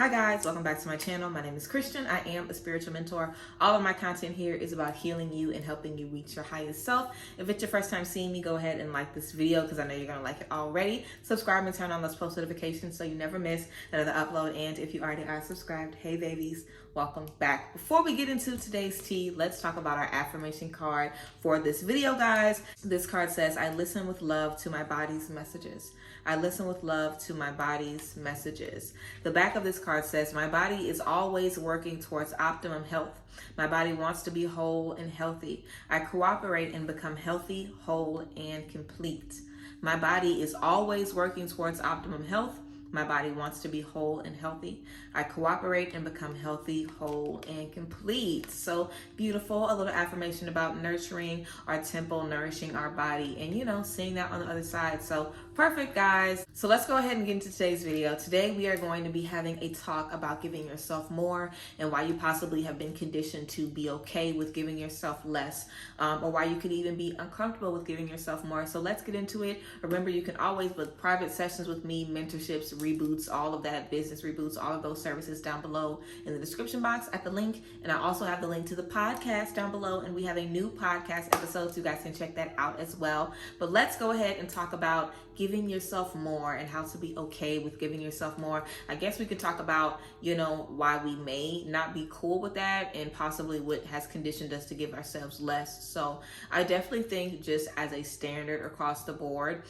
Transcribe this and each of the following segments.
Hi guys, welcome back to my channel. My name is Christian. I am a spiritual mentor. All of my content here is about healing you and helping you reach your highest self. If it's your first time seeing me, go ahead and like this video because I know you're going to like it already. Subscribe and turn on those post notifications so you never miss another upload. And if you already are subscribed, hey babies, welcome back. Before we get into today's tea, let's talk about our affirmation card for this video, guys. This card says, I listen with love to my body's messages. I listen with love to my body's messages. The back of this card says, my body is always working towards optimum health. My body wants to be whole and healthy. I cooperate and become healthy, whole, and complete. My body is always working towards optimum health. My body wants to be whole and healthy. I cooperate and become healthy, whole, and complete. So beautiful. A little affirmation about nurturing our temple, nourishing our body, and seeing that on the other side. So perfect, guys. So let's go ahead and get into today's video. Today we are going to be having a talk about giving yourself more and why you possibly have been conditioned to be okay with giving yourself less, or why you could even be uncomfortable with giving yourself more. So let's get into it. Remember, you can always book private sessions with me, mentorships, reboots, all of that, business reboots, all of those services down below in the description box at the link. And I also have the link to the podcast down below, and we have a new podcast episode so you guys can check that out as well. But let's go ahead and talk about giving yourself more and how to be okay with giving yourself more. I guess we could talk about, why we may not be cool with that and possibly what has conditioned us to give ourselves less. So I definitely think, just as a standard across the board,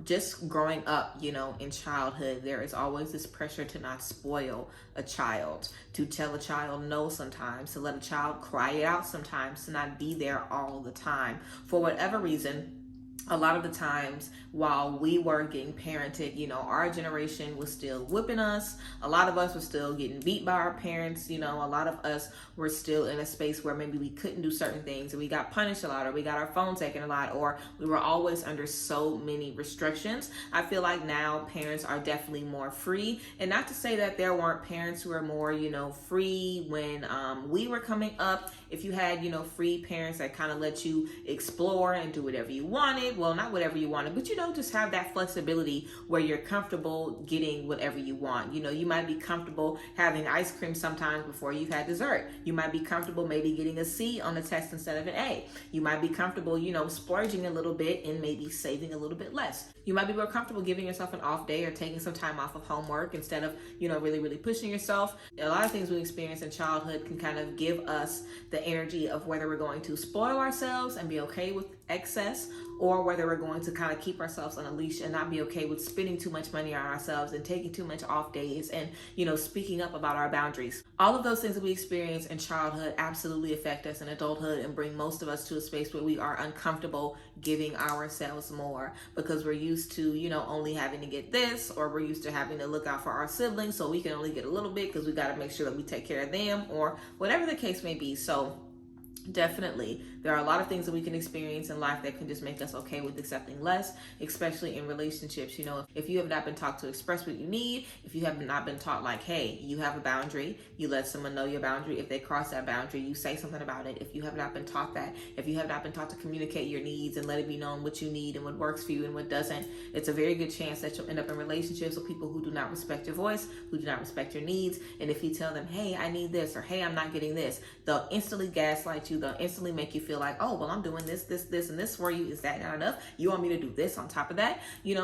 just growing up, in childhood, there is always this pressure to not spoil a child, to tell a child no sometimes, to let a child cry it out sometimes, to not be there all the time. For whatever reason, a lot of the times while we were getting parented, our generation was still whipping us. A lot of us were still getting beat by our parents. A lot of us were still in a space where maybe we couldn't do certain things, and we got punished a lot, or we got our phone taken a lot, or we were always under so many restrictions. I feel like now parents are definitely more free, and not to say that there weren't parents who were more, free when we were coming up. If you had, free parents that kind of let you explore and do whatever you wanted, well, not whatever you wanted, but just have that flexibility where you're comfortable getting whatever you want. You might be comfortable having ice cream sometimes before you've had dessert. You might be comfortable maybe getting a C on the test instead of an A. You might be comfortable, splurging a little bit and maybe saving a little bit less. You might be more comfortable giving yourself an off day or taking some time off of homework instead of, really, really pushing yourself. A lot of things we experience in childhood can kind of give us the energy of whether we're going to spoil ourselves and be okay with excess, or whether we're going to kind of keep ourselves on a leash and not be okay with spending too much money on ourselves and taking too much off days and, speaking up about our boundaries. All of those things that we experience in childhood absolutely affect us in adulthood and bring most of us to a space where we are uncomfortable giving ourselves more because we're used to, only having to get this, or we're used to having to look out for our siblings so we can only get a little bit because we got to make sure that we take care of them, or whatever the case may be. So definitely, there are a lot of things that we can experience in life that can just make us okay with accepting less, especially in relationships. If you have not been taught to express what you need, if you have not been taught like, hey, you have a boundary, you let someone know your boundary. If they cross that boundary, you say something about it. If you have not been taught that, if you have not been taught to communicate your needs and let it be known what you need and what works for you and what doesn't, it's a very good chance that you'll end up in relationships with people who do not respect your voice, who do not respect your needs. And if you tell them, hey, I need this, or hey, I'm not getting this, they'll instantly gaslight you. They'll instantly make you feel like, oh, well, I'm doing this, and this for you. Is that not enough? You want me to do this on top of that?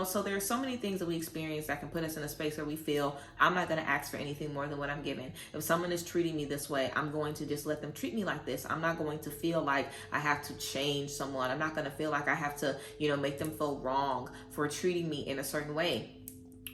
So there are so many things that we experience that can put us in a space where we feel, I'm not going to ask for anything more than what I'm given. If someone is treating me this way, I'm going to just let them treat me like this. I'm not going to feel like I have to change someone. I'm not going to feel like I have to, make them feel wrong for treating me in a certain way.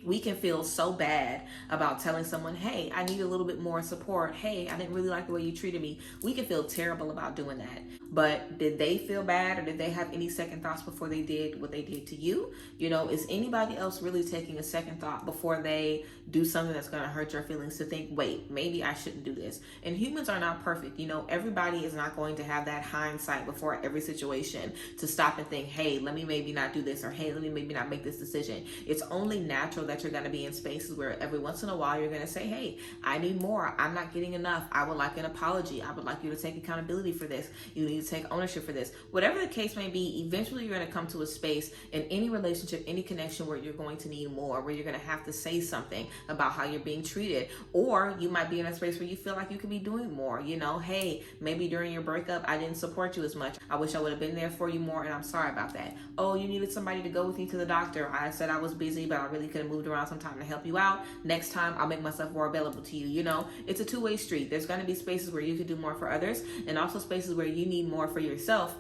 We can feel so bad about telling someone, hey, I need a little bit more support. Hey, I didn't really like the way you treated me. We can feel terrible about doing that. But did they feel bad, or did they have any second thoughts before they did what they did to you? Is anybody else really taking a second thought before they do something that's going to hurt your feelings, to think, wait, maybe I shouldn't do this? And humans are not perfect. Everybody is not going to have that hindsight before every situation to stop and think, hey, let me maybe not do this, or hey, let me maybe not make this decision. It's only natural that you're going to be in spaces where every once in a while you're going to say, hey, I need more. I'm not getting enough. I would like an apology. I would like you to take accountability for this. You need to take ownership for this. Whatever the case may be, eventually you're going to come to a space in any relationship, any connection where you're going to need more, where you're going to have to say something about how you're being treated. Or you might be in a space where you feel like you could be doing more. You know, hey, maybe during your breakup, I didn't support you as much. I wish I would have been there for you more, and I'm sorry about that. Oh, you needed somebody to go with you to the doctor. I said I was busy, but I really could have moved around some time to help you out. Next time, I'll make myself more available to you. You know, it's a two-way street. There's going to be spaces where you could do more for others, and also spaces where you need more for yourself.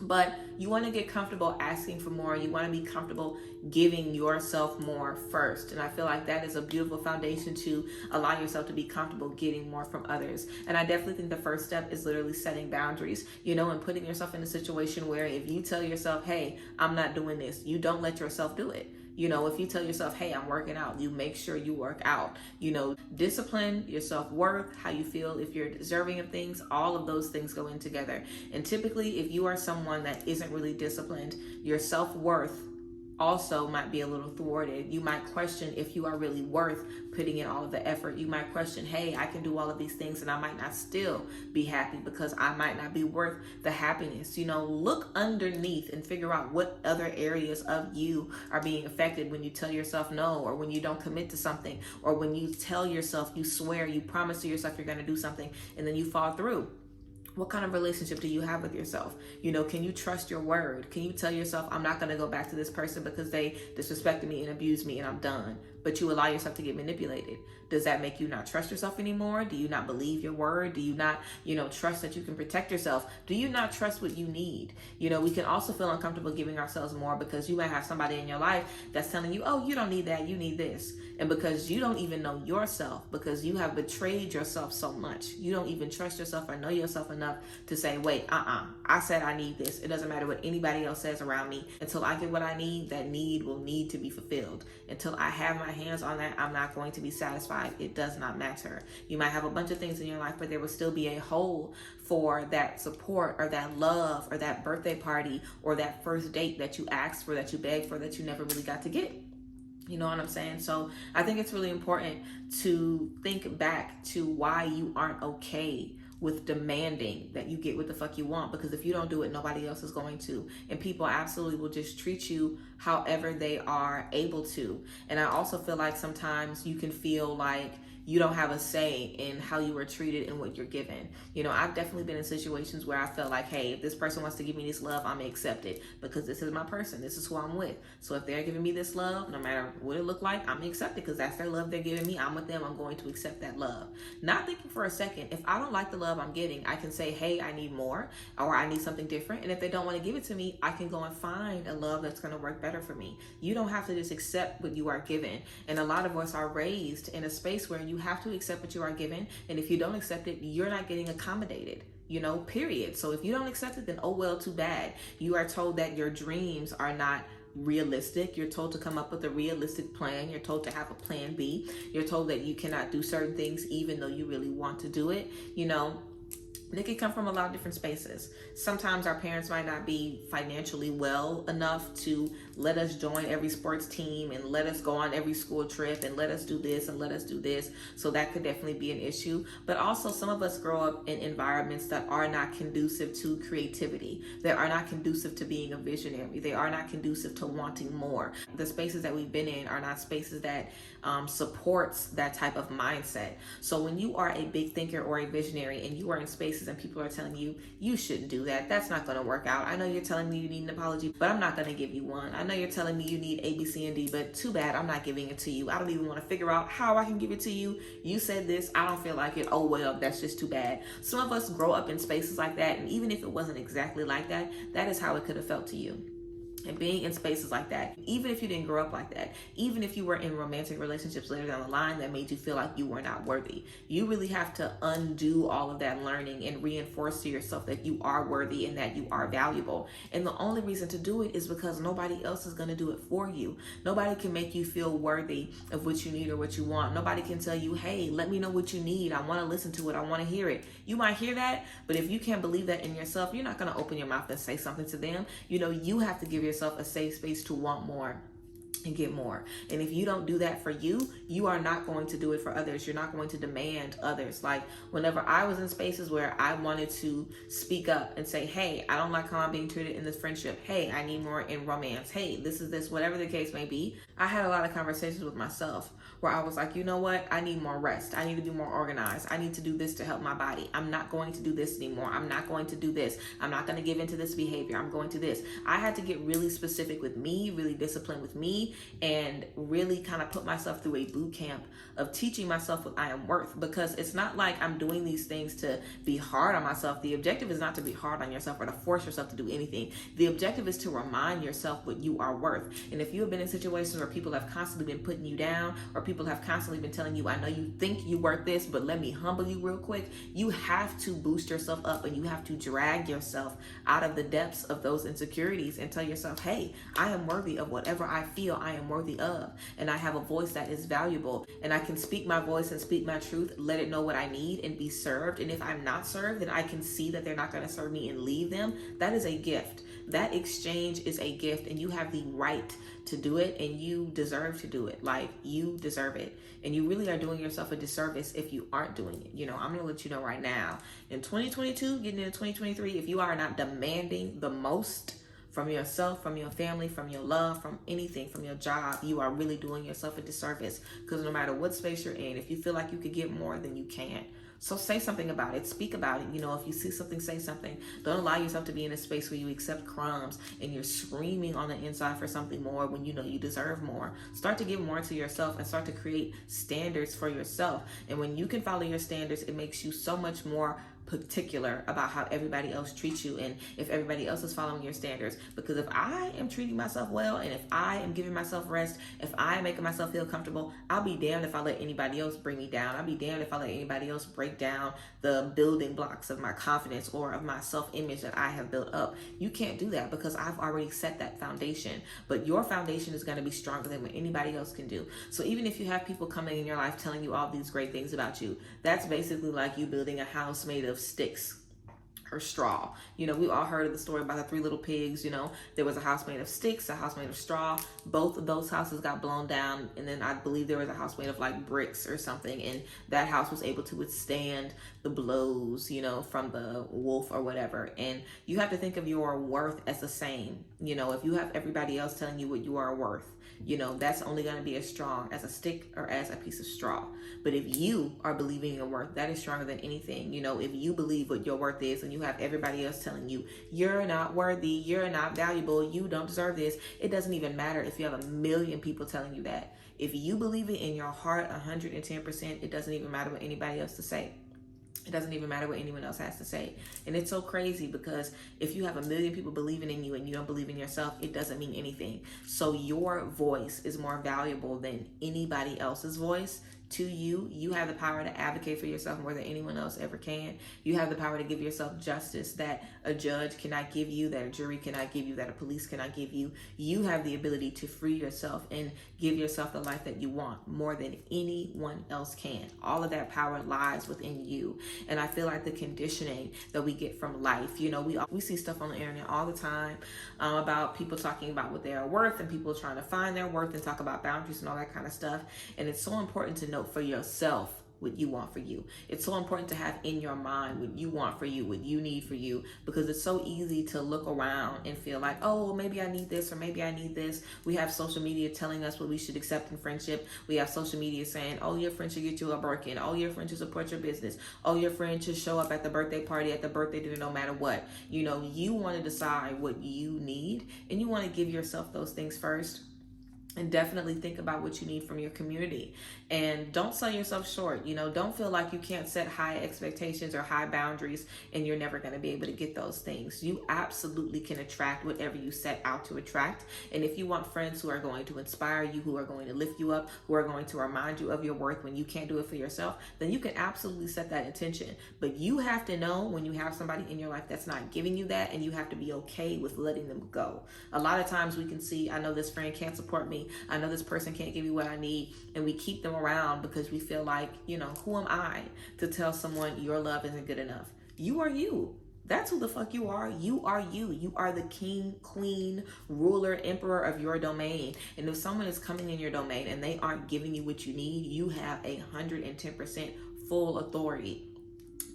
But you want to get comfortable asking for more. You want to be comfortable giving yourself more first. And I feel like that is a beautiful foundation to allow yourself to be comfortable getting more from others. And I definitely think the first step is literally setting boundaries, you know, and putting yourself in a situation where if you tell yourself, hey, I'm not doing this, you don't let yourself do it. You know, if you tell yourself, hey, I'm working out, you make sure you work out. You know, discipline, your self-worth, how you feel, if you're deserving of things, all of those things go in together. And typically, if you are someone that isn't really disciplined, your self-worth also might be a little thwarted. You might question if you are really worth putting in all of the effort. You might question, hey, I can do all of these things and I might not still be happy because I might not be worth the happiness. You know, look underneath and figure out what other areas of you are being affected when you tell yourself no, or when you don't commit to something, or when you tell yourself, you swear, you promise to yourself you're going to do something and then you fall through. What kind of relationship do you have with yourself? You know, can you trust your word? Can you tell yourself, I'm not going to go back to this person because they disrespected me and abused me and I'm done? But you allow yourself to get manipulated. Does that make you not trust yourself anymore? Do you not believe your word? Do you not, you know, trust that you can protect yourself? Do you not trust what you need? You know, we can also feel uncomfortable giving ourselves more because you might have somebody in your life that's telling you, oh, you don't need that, you need this. And because you don't even know yourself, because you have betrayed yourself so much, you don't even trust yourself or know yourself enough to say, wait, I said I need this. It doesn't matter what anybody else says around me. Until I get what I need, that need will need to be fulfilled. Until I have my hands on that, I'm not going to be satisfied. It does not matter. You might have a bunch of things in your life, but there will still be a hole for that support or that love or that birthday party or that first date that you asked for, that you begged for, that you never really got to get. You know what I'm saying? So I think it's really important to think back to why you aren't okay with demanding that you get what the fuck you want, because if you don't do it, nobody else is going to. And people absolutely will just treat you however they are able to. And I also feel like sometimes you can feel like you don't have a say in how you were treated and what you're given. You know, I've definitely been in situations where I felt like, hey, if this person wants to give me this love, I'm gonna accept it because this is my person. This is who I'm with. So if they're giving me this love, no matter what it look like, I'm gonna accept it because that's their love they're giving me. I'm with them. I'm going to accept that love. Not thinking for a second, if I don't like the love I'm getting, I can say, hey, I need more, or I need something different. And if they don't want to give it to me, I can go and find a love that's going to work better for me. You don't have to just accept what you are given. And a lot of us are raised in a space where you have to accept what you are given, and if you don't accept it, you're not getting accommodated, you know, period. So if you don't accept it, then oh well, too bad. You are told that your dreams are not realistic. You're told to come up with a realistic plan. You're told to have a plan B. You're told that you cannot do certain things even though you really want to do it. You know, they can come from a lot of different spaces. Sometimes our parents might not be financially well enough to let us join every sports team and let us go on every school trip and let us do this and let us do this. So that could definitely be an issue. But also some of us grow up in environments that are not conducive to creativity. They are not conducive to being a visionary. They are not conducive to wanting more. The spaces that we've been in are not spaces that supports that type of mindset. So when you are a big thinker or a visionary and you are in spaces and people are telling you, you shouldn't do that, that's not going to work out. I know you're telling me you need an apology, but I'm not going to give you one. I know you're telling me you need A, B, C, and D, but too bad, I'm not giving it to you. I don't even want to figure out how I can give it to you. You said this, I don't feel like it. Oh well, that's just too bad. Some of us grow up in spaces like that, and even if it wasn't exactly like that, that is how it could have felt to you. And being in spaces like that, even if you didn't grow up like that, even if you were in romantic relationships later down the line that made you feel like you were not worthy, you really have to undo all of that learning and reinforce to yourself that you are worthy and that you are valuable. And the only reason to do it is because nobody else is going to do it for you. Nobody can make you feel worthy of what you need or what you want. Nobody can tell you, hey, let me know what you need. I want to listen to it. I want to hear it. You might hear that, but if you can't believe that in yourself, you're not going to open your mouth and say something to them. You know, you have to give yourself a safe space to want more. and get more. And if you don't do that for you, you are not going to do it for others. You're not going to demand others. Like whenever I was in spaces where I wanted to speak up and say, hey, I don't like how I'm being treated in this friendship. Hey, I need more in romance. Hey, this is this, whatever the case may be. I had a lot of conversations with myself where I was like, you know what? I need more rest. I need to be more organized. I need to do this to help my body. I'm not going to do this anymore. I'm not going to do this. I'm not going to give into this behavior. I'm going to this. I had to get really specific with me, really disciplined with me, and really kind of put myself through a boot camp of teaching myself what I am worth, because it's not like I'm doing these things to be hard on myself. The objective is not to be hard on yourself or to force yourself to do anything. The objective is to remind yourself what you are worth. And if you have been in situations where people have constantly been putting you down, or people have constantly been telling you, I know you think you worth this, but let me humble you real quick, you have to boost yourself up, and you have to drag yourself out of the depths of those insecurities and tell yourself, hey, I am worthy of whatever I feel I am worthy of, and I have a voice that is valuable, and I can speak my voice and speak my truth, let it know what I need and be served. And if I'm not served, then I can see that they're not going to serve me and leave them. That is a gift. That exchange is a gift, and you have the right to do it, and you deserve to do it. Like, you deserve it. And you really are doing yourself a disservice if you aren't doing it. You know, I'm going to let you know right now, in 2022, getting into 2023, if you are not demanding the most from yourself, from your family, from your love, from anything, from your job, you are really doing yourself a disservice. Because no matter what space you're in, if you feel like you could get more, then you can't. So say something about it. Speak about it. You know, if you see something, say something. Don't allow yourself to be in a space where you accept crumbs and you're screaming on the inside for something more when you know you deserve more. Start to give more to yourself and start to create standards for yourself. And when you can follow your standards, it makes you so much more particular about how everybody else treats you and if everybody else is following your standards. Because if I am treating myself well, and if I am giving myself rest, if I am making myself feel comfortable, I'll be damned if I let anybody else bring me down. I'll be damned if I let anybody else break down the building blocks of my confidence or of my self-image that I have built up. You can't do that, because I've already set that foundation. But your foundation is going to be stronger than what anybody else can do. So even if you have people coming in your life telling you all these great things about you, that's basically like you building a house made of sticks or straw. You know, we all heard of the story about the three little pigs. You know, there was a house made of sticks, a house made of straw. Both of those houses got blown down, and then I believe there was a house made of like bricks or something, and that house was able to withstand the blows, you know, from the wolf or whatever. And you have to think of your worth as the same. You know, if you have everybody else telling you what you are worth, you know, that's only going to be as strong as a stick or as a piece of straw. But if you are believing your worth, that is stronger than anything. You know, if you believe what your worth is and you have everybody else telling you, you're not worthy, you're not valuable, you don't deserve this, it doesn't even matter if you have a million people telling you that. If you believe it in your heart 110%, it doesn't even matter what anybody else to say. It doesn't even matter what anyone else has to say. And it's so crazy, because if you have a million people believing in you and you don't believe in yourself, it doesn't mean anything. So your voice is more valuable than anybody else's voice to you. You have the power to advocate for yourself more than anyone else ever can. You have the power to give yourself justice that a judge cannot give you, that a jury cannot give you, that a police cannot give you. You have the ability to free yourself and give yourself the life that you want more than anyone else can. All of that power lies within you. And I feel like the conditioning that we get from life, you know, we see stuff on the internet all the time about people talking about what they are worth and people trying to find their worth and talk about boundaries and all that kind of stuff. And it's so important to know for yourself what you want for you. It's so important to have in your mind what you want for you, what you need for you, because it's so easy to look around and feel like, oh, well, maybe I need this or maybe I need this. We have social media telling us what we should accept in friendship. We have social media saying, oh, your friend should get you a Birkin. Oh, your friend should support your business. Oh, your friend should show up at the birthday party, at the birthday dinner, no matter what. You know, you want to decide what you need, and you want to give yourself those things first. And definitely think about what you need from your community. And don't sell yourself short. You know, don't feel like you can't set high expectations or high boundaries and you're never going to be able to get those things. You absolutely can attract whatever you set out to attract. And if you want friends who are going to inspire you, who are going to lift you up, who are going to remind you of your worth when you can't do it for yourself, then you can absolutely set that intention. But you have to know when you have somebody in your life that's not giving you that, and you have to be okay with letting them go. A lot of times we can see, I know this friend can't support me. I know this person can't give me what I need, and we keep them around because we feel like, you know, who am I to tell someone your love isn't good enough? You are you. That's who the fuck you are. You are you. You are the king, queen, ruler, emperor of your domain. And if someone is coming in your domain and they aren't giving you what you need, you have 110% full authority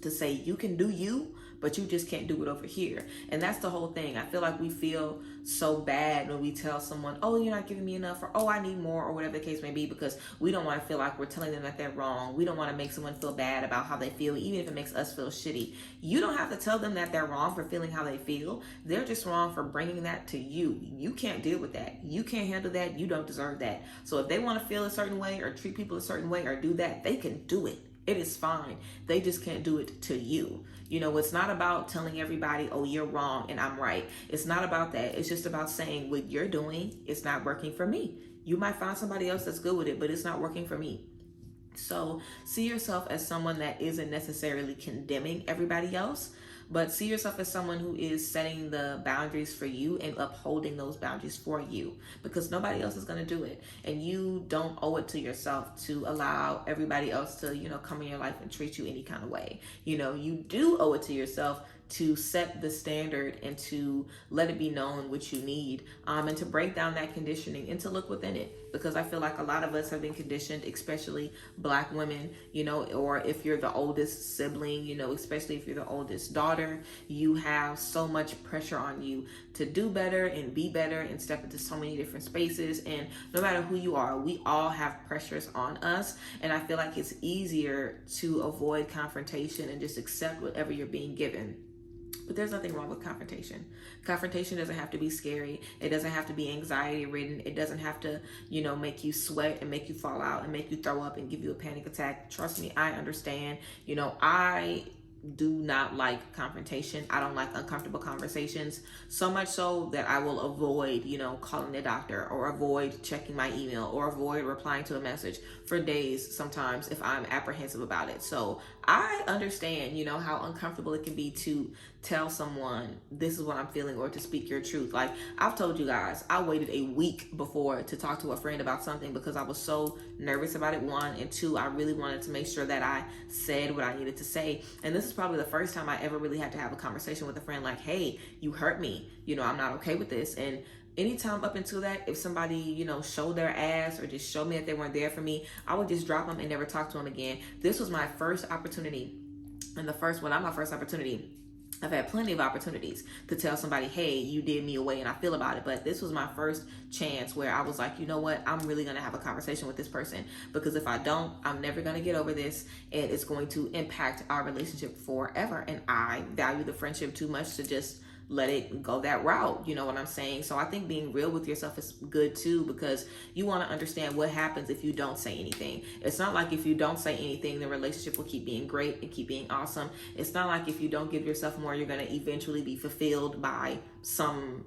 to say you can do you, but you just can't do it over here. And that's the whole thing. I feel like we feel so bad when we tell someone, oh, you're not giving me enough, or oh, I need more, or whatever the case may be, because we don't want to feel like we're telling them that they're wrong. We don't want to make someone feel bad about how they feel, even if it makes us feel shitty. You don't have to tell them that they're wrong for feeling how they feel. They're just wrong for bringing that to you. You can't deal with that. You can't handle that. You don't deserve that. So if they want to feel a certain way or treat people a certain way or do that, they can do it. It is fine. They just can't do it to you. You know, it's not about telling everybody, oh, you're wrong and I'm right. It's not about that. It's just about saying what you're doing is not working for me. You might find somebody else that's good with it, but it's not working for me. So see yourself as someone that isn't necessarily condemning everybody else, but see yourself as someone who is setting the boundaries for you and upholding those boundaries for you, because nobody else is going to do it. And you don't owe it to yourself to allow everybody else to, come in your life and treat you any kind of way. You do owe it to yourself to set the standard and to let it be known what you need, and to break down that conditioning and to look within it. Because I feel like a lot of us have been conditioned, especially Black women, or if you're the oldest sibling, especially if you're the oldest daughter, you have so much pressure on you to do better and be better and step into so many different spaces. And no matter who you are, we all have pressures on us. And I feel like it's easier to avoid confrontation and just accept whatever you're being given. But there's nothing wrong with confrontation. Confrontation doesn't have to be scary. It doesn't have to be anxiety ridden. It doesn't have to, make you sweat and make you fall out and make you throw up and give you a panic attack. Trust me, I understand. I do not like confrontation. I don't like uncomfortable conversations, so much so that I will avoid, calling the doctor, or avoid checking my email, or avoid replying to a message for days sometimes if I'm apprehensive about it. So I understand, how uncomfortable it can be to tell someone this is what I'm feeling, or to speak your truth. Like I've told you guys, I waited a week before to talk to a friend about something because I was so nervous about it, one, and two, I really wanted to make sure that I said what I needed to say. And this is probably the first time I ever really had to have a conversation with a friend like, hey, you hurt me, I'm not okay with this. And anytime up until that, if somebody, showed their ass or just showed me that they weren't there for me, I would just drop them and never talk to them again. This was my first opportunity. And not my first opportunity. I've had plenty of opportunities to tell somebody, hey, you did me away and I feel about it. But this was my first chance where I was like, you know what? I'm really going to have a conversation with this person, because if I don't, I'm never going to get over this, and it's going to impact our relationship forever. And I value the friendship too much to just let it go that route. You know what I'm saying? So I think being real with yourself is good too, because you want to understand what happens if you don't say anything. It's not like if you don't say anything, the relationship will keep being great and keep being awesome. It's not like if you don't give yourself more, you're going to eventually be fulfilled by something.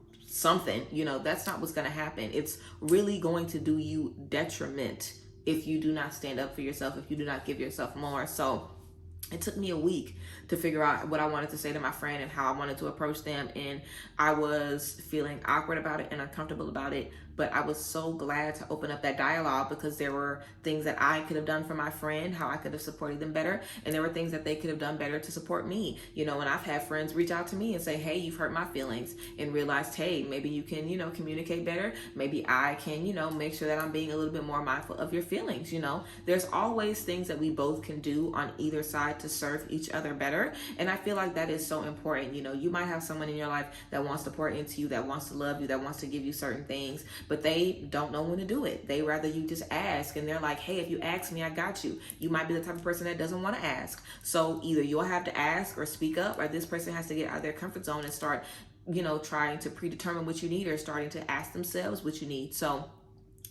That's not what's going to happen. It's really going to do you detriment if you do not stand up for yourself, if you do not give yourself more. So it took me a week to figure out what I wanted to say to my friend and how I wanted to approach them. And I was feeling awkward about it and uncomfortable about it. But I was so glad to open up that dialogue, because there were things that I could have done for my friend, how I could have supported them better. And there were things that they could have done better to support me. And I've had friends reach out to me and say, hey, you've hurt my feelings, and realized, hey, maybe you can, communicate better. Maybe I can, make sure that I'm being a little bit more mindful of your feelings. There's always things that we both can do on either side to serve each other better. And I feel like that is so important. You might have someone in your life that wants to pour into you, that wants to love you, that wants to give you certain things, but they don't know when to do it. They rather you just ask, and they're like, hey, if you ask me, I got you. You might be the type of person that doesn't want to ask. So either you'll have to ask or speak up, or this person has to get out of their comfort zone and start, trying to predetermine what you need, or starting to ask themselves what you need. So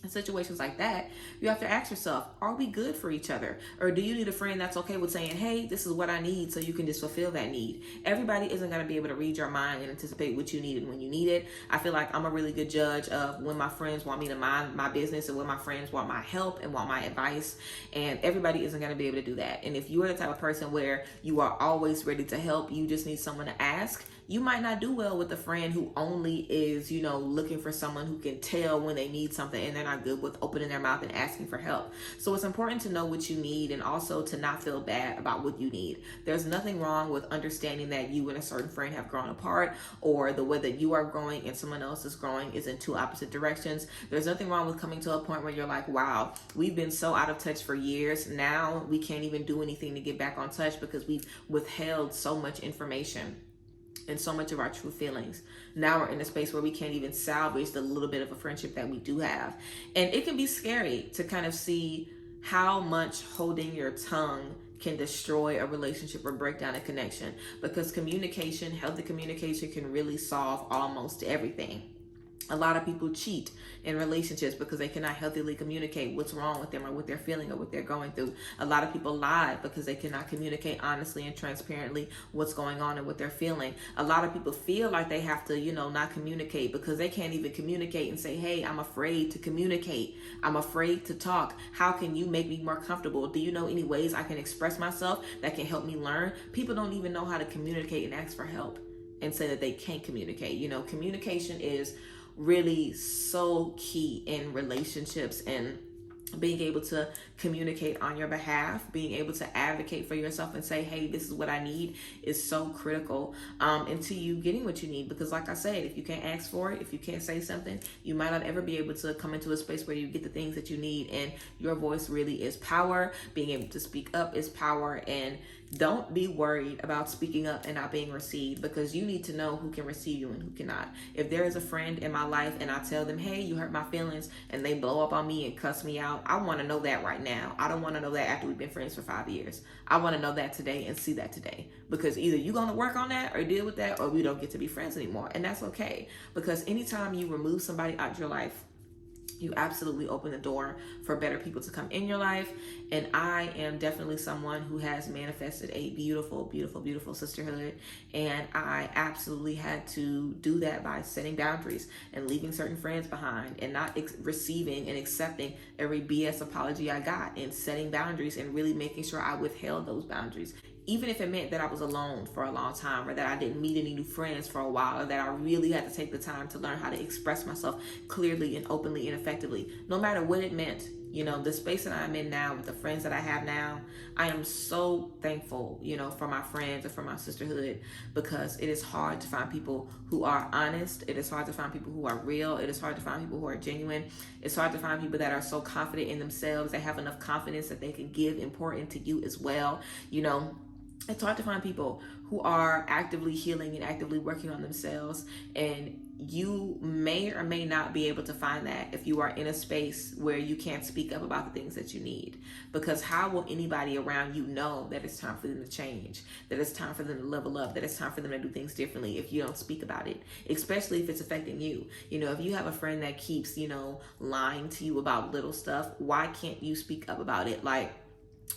in situations like that, you have to ask yourself, are we good for each other? Or do you need a friend that's okay with saying, hey, this is what I need, so you can just fulfill that need? Everybody isn't going to be able to read your mind and anticipate what you need and when you need it. I feel like I'm a really good judge of when my friends want me to mind my business, and when my friends want my help and want my advice. And everybody isn't going to be able to do that. And if you are the type of person where you are always ready to help, you just need someone to ask, You might not do well with a friend who only is, looking for someone who can tell when they need something and they're not good with opening their mouth and asking for help. So it's important to know what you need and also to not feel bad about what you need. There's nothing wrong with understanding that you and a certain friend have grown apart, or the way that you are growing and someone else is growing is in two opposite directions. There's nothing wrong with coming to a point where you're like, wow, we've been so out of touch for years. Now we can't even do anything to get back on touch because we've withheld so much information and so much of our true feelings. Now we're in a space where we can't even salvage the little bit of a friendship that we do have. And it can be scary to kind of see how much holding your tongue can destroy a relationship or break down a connection, because communication, healthy communication, can really solve almost everything. A lot of people cheat in relationships because they cannot healthily communicate what's wrong with them or what they're feeling or what they're going through. A lot of people lie because they cannot communicate honestly and transparently what's going on and what they're feeling. A lot of people feel like they have to, not communicate because they can't even communicate and say, hey, I'm afraid to communicate. I'm afraid to talk. How can you make me more comfortable? Do you know any ways I can express myself that can help me learn? People don't even know how to communicate and ask for help and say that they can't communicate. Communication is really so key in relationships, and being able to communicate on your behalf, being able to advocate for yourself and say, hey, this is what I need, is so critical into you getting what you need. Because like I said, if you can't ask for it, if you can't say something, you might not ever be able to come into a space where you get the things that you need. And your voice really is power. Being able to speak up is power. And don't be worried about speaking up and not being received, because you need to know who can receive you and who cannot. If there is a friend in my life and I tell them, hey, you hurt my feelings, and they blow up on me and cuss me out, I want to know that right now. I don't want to know that after we've been friends for 5 years. I want to know that today and see that today, because either you're going to work on that or deal with that, or we don't get to be friends anymore. And that's okay, because anytime you remove somebody out your life, you absolutely open the door for better people to come in your life. And I am definitely someone who has manifested a beautiful, beautiful, beautiful sisterhood. And I absolutely had to do that by setting boundaries and leaving certain friends behind, and not receiving and accepting every BS apology I got, and setting boundaries and really making sure I withheld those boundaries. Even if it meant that I was alone for a long time, or that I didn't meet any new friends for a while, or that I really had to take the time to learn how to express myself clearly and openly and effectively. No matter what it meant, the space that I'm in now with the friends that I have now, I am so thankful, for my friends and for my sisterhood, because it is hard to find people who are honest. It is hard to find people who are real. It is hard to find people who are genuine. It's hard to find people that are so confident in themselves. They have enough confidence that they can give important to you as well. It's hard to find people who are actively healing and actively working on themselves. And you may or may not be able to find that if you are in a space where you can't speak up about the things that you need. Because how will anybody around you know that it's time for them to change, that it's time for them to level up, that it's time for them to do things differently if you don't speak about it, especially if it's affecting you? If you have a friend that keeps, lying to you about little stuff, why can't you speak up about it? Like,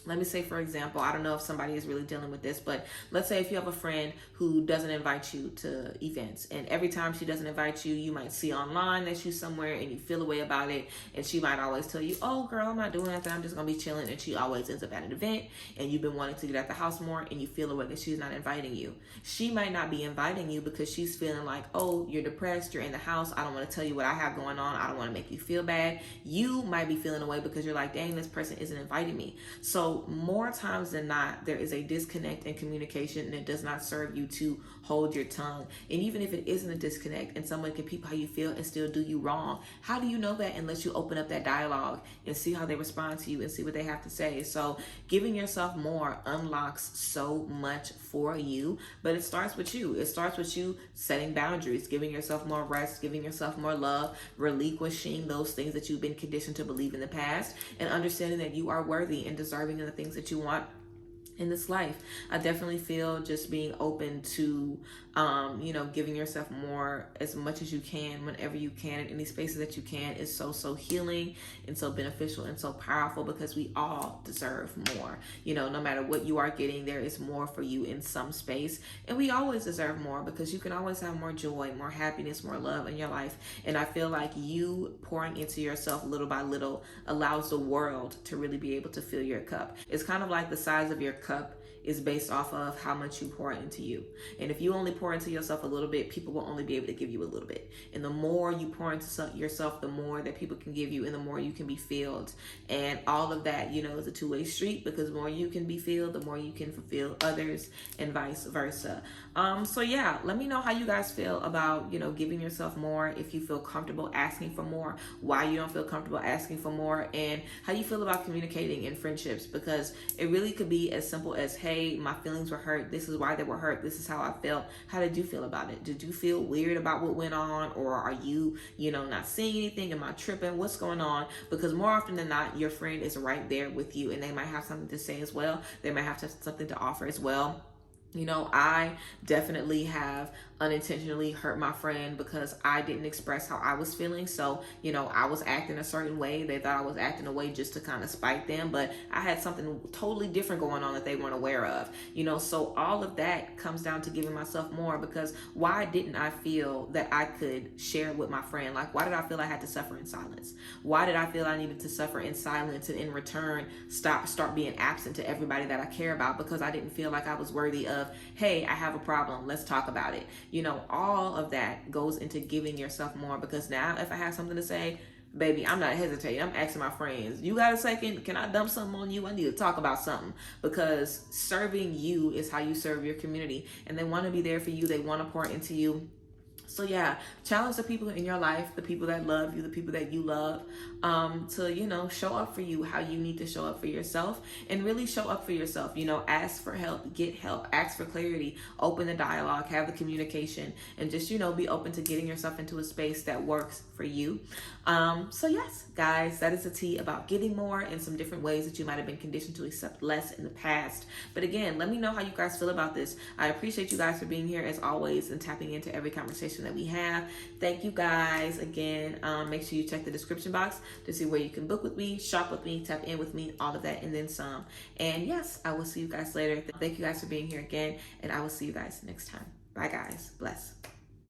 let me say, for example, I don't know if somebody is really dealing with this, but let's say if you have a friend who doesn't invite you to events, and every time she doesn't invite you, you might see online that she's somewhere and you feel a way about it, and she might always tell you, oh girl, I'm not doing nothing, I'm just gonna be chilling, and she always ends up at an event, and you've been wanting to get at the house more, and you feel a way that she's not inviting you. She might not be inviting you because she's feeling like, oh, you're depressed, you're in the house, I don't want to tell you what I have going on, I don't want to make you feel bad. You might be feeling a way because you're like, dang, this person isn't inviting me. So more times than not, there is a disconnect in communication, and it does not serve you to hold your tongue. And even if it isn't a disconnect and someone can peep how you feel and still do you wrong, how do you know that unless you open up that dialogue and see how they respond to you and see what they have to say? So giving yourself more unlocks so much for you, but it starts with you. It starts with you setting boundaries, giving yourself more rest, giving yourself more love, relinquishing those things that you've been conditioned to believe in the past, and understanding that you are worthy and deserving of the things that you want in this life. I definitely feel just being open to, giving yourself more as much as you can, whenever you can, in any spaces that you can, is so healing and so beneficial and so powerful, because we all deserve more. No matter what you are getting, there is more for you in some space, and we always deserve more, because you can always have more joy, more happiness, more love in your life. And I feel like you pouring into yourself little by little allows the world to really be able to fill your cup. It's kind of like the size of your cup is based off of how much you pour into you. And if you only pour into yourself a little bit, people will only be able to give you a little bit. And the more you pour into yourself, the more that people can give you, and the more you can be filled. And all of that, you know, is a two-way street, because the more you can be filled, the more you can fulfill others, and vice versa. So yeah, let me know how you guys feel about, you know, giving yourself more, if you feel comfortable asking for more, why you don't feel comfortable asking for more, and how you feel about communicating in friendships, because it really could be as simple as, hey, my feelings were hurt. This is why they were hurt. This is how I felt. How did you feel about it? Did you feel weird about what went on? Or are you, you know, not seeing anything? Am I tripping? What's going on? Because more often than not, your friend is right there with you, and they might have something to say as well. They might have something to offer as well. You know, I definitely have unintentionally hurt my friend because I didn't express how I was feeling. So, you know, I was acting a certain way. They thought I was acting a way just to kind of spite them, but I had something totally different going on that they weren't aware of, you know. So all of that comes down to giving myself more, because why didn't I feel that I could share with my friend? Like, why did I feel I had to suffer in silence? Why did I feel I needed to suffer in silence and in return start being absent to everybody that I care about, because I didn't feel like I was worthy of, hey, I have a problem, let's talk about it. You know, all of that goes into giving yourself more, because now if I have something to say, baby, I'm not hesitating. I'm asking my friends, you got a second? Can I dump something on you? I need to talk about something, because serving you is how you serve your community, and they want to be there for you. They want to pour into you. So yeah, challenge the people in your life, the people that love you, the people that you love, to, you know, show up for you how you need to show up for yourself, and really show up for yourself. You know, ask for help, get help, ask for clarity, open the dialogue, have the communication, and just, you know, be open to getting yourself into a space that works for you. So yes, guys, that is the tea about getting more, and some different ways that you might have been conditioned to accept less in the past. But again, let me know how you guys feel about this. I appreciate you guys for being here as always and tapping into every conversation that we have. Thank you guys again. Make sure you check the description box to see where you can book with me, shop with me, tap in with me, all of that, and then some. And yes, I will see you guys later. Thank you guys for being here again, and I will see you guys next time. Bye guys. Bless.